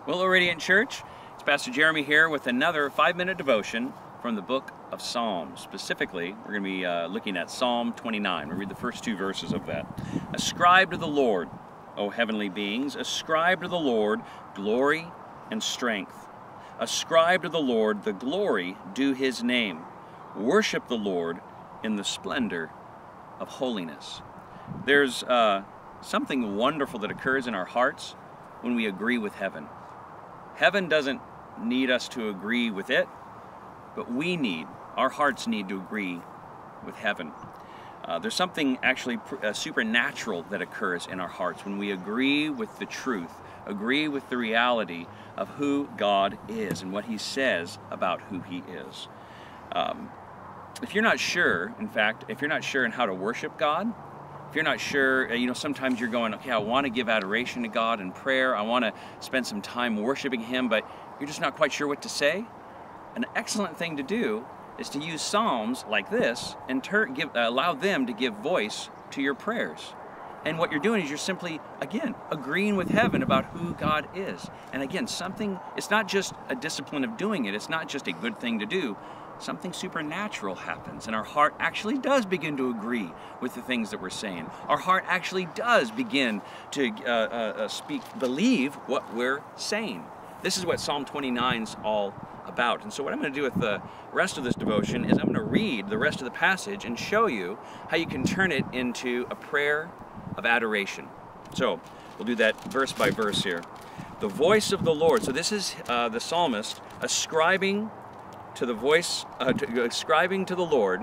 Willow Radiant Church, it's Pastor Jeremy here with another 5-minute devotion from the book of Psalms. Specifically, we're going to be looking at Psalm 29. We'll read the first 2 verses of that. Ascribe to the Lord, O heavenly beings, ascribe to the Lord glory and strength. Ascribe to the Lord the glory due his name. Worship the Lord in the splendor of holiness. There's something wonderful that occurs in our hearts when we agree with heaven. Heaven doesn't need us to agree with it, but our hearts need to agree with heaven. There's something actually supernatural that occurs in our hearts when we agree with the truth, agree with the reality of who God is and what he says about who he is. If you're not sure, in fact, if you're not sure in how to worship God, if you're not sure, sometimes you're going, okay, I want to give adoration to God in prayer, I want to spend some time worshiping him, but you're just not quite sure what to say. An excellent thing to do is to use Psalms like this and allow them to give voice to your prayers. And what you're doing is you're simply, again, agreeing with heaven about who God is. And again, it's not just a discipline of doing it, it's not just a good thing to do. Something supernatural happens, and our heart actually does begin to agree with the things that we're saying. Our heart actually does begin to believe what we're saying. This is what Psalm 29 is all about. And so what I'm going to do with the rest of this devotion is I'm going to read the rest of the passage and show you how you can turn it into a prayer of adoration. So we'll do that verse by verse here. The voice of the Lord. So this is the psalmist ascribing to the Lord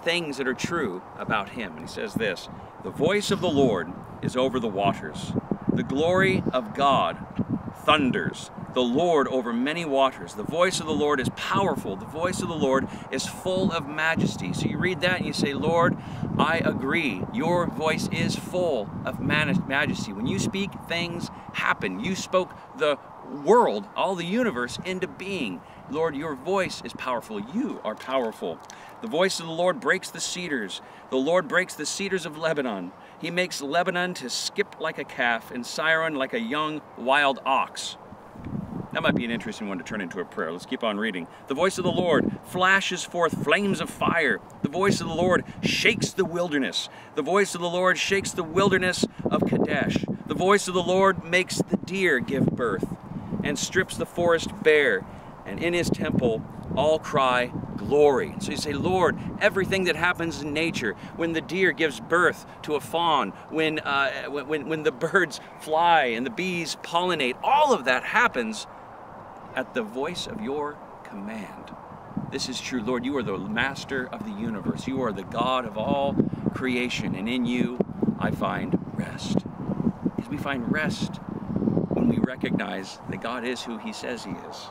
things that are true about him. And he says this: the voice of the Lord is over the waters. The glory of God thunders. The Lord over many waters. The voice of the Lord is powerful. The voice of the Lord is full of majesty. So you read that and you say, Lord, I agree. Your voice is full of majesty. When you speak, things happen. You spoke the world, all the universe, into being. Lord, your voice is powerful. You are powerful. The voice of the Lord breaks the cedars. The Lord breaks the cedars of Lebanon. He makes Lebanon to skip like a calf and Syron like a young wild ox. That might be an interesting one to turn into a prayer. Let's keep on reading. The voice of the Lord flashes forth flames of fire. The voice of the Lord shakes the wilderness. The voice of the Lord shakes the wilderness of Kadesh. The voice of the Lord makes the deer give birth and strips the forest bare. And in his temple all cry glory. So you say, Lord, everything that happens in nature, when the deer gives birth to a fawn, when the birds fly and the bees pollinate, all of that happens at the voice of your command. This is true, Lord. You are the master of the universe. You are the God of all creation, and in you I find rest. Because we find rest when we recognize that God is who he says he is.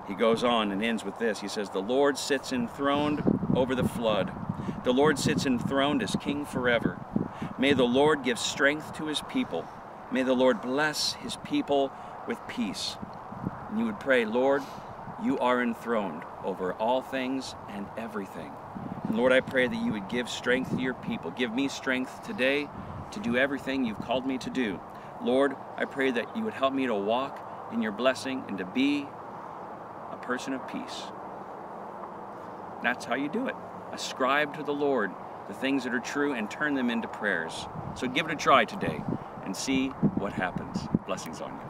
He goes on and ends with this. He says, the Lord sits enthroned over the flood. The Lord sits enthroned as king forever. May the Lord give strength to his people. May the Lord bless his people with peace. And you would pray, Lord, you are enthroned over all things and everything. And Lord, I pray that you would give strength to your people. Give me strength today to do everything you've called me to do. Lord, I pray that you would help me to walk in your blessing and to be a person of peace. That's how you do it. Ascribe to the Lord the things that are true and turn them into prayers. So give it a try today and see what happens. Blessings on you.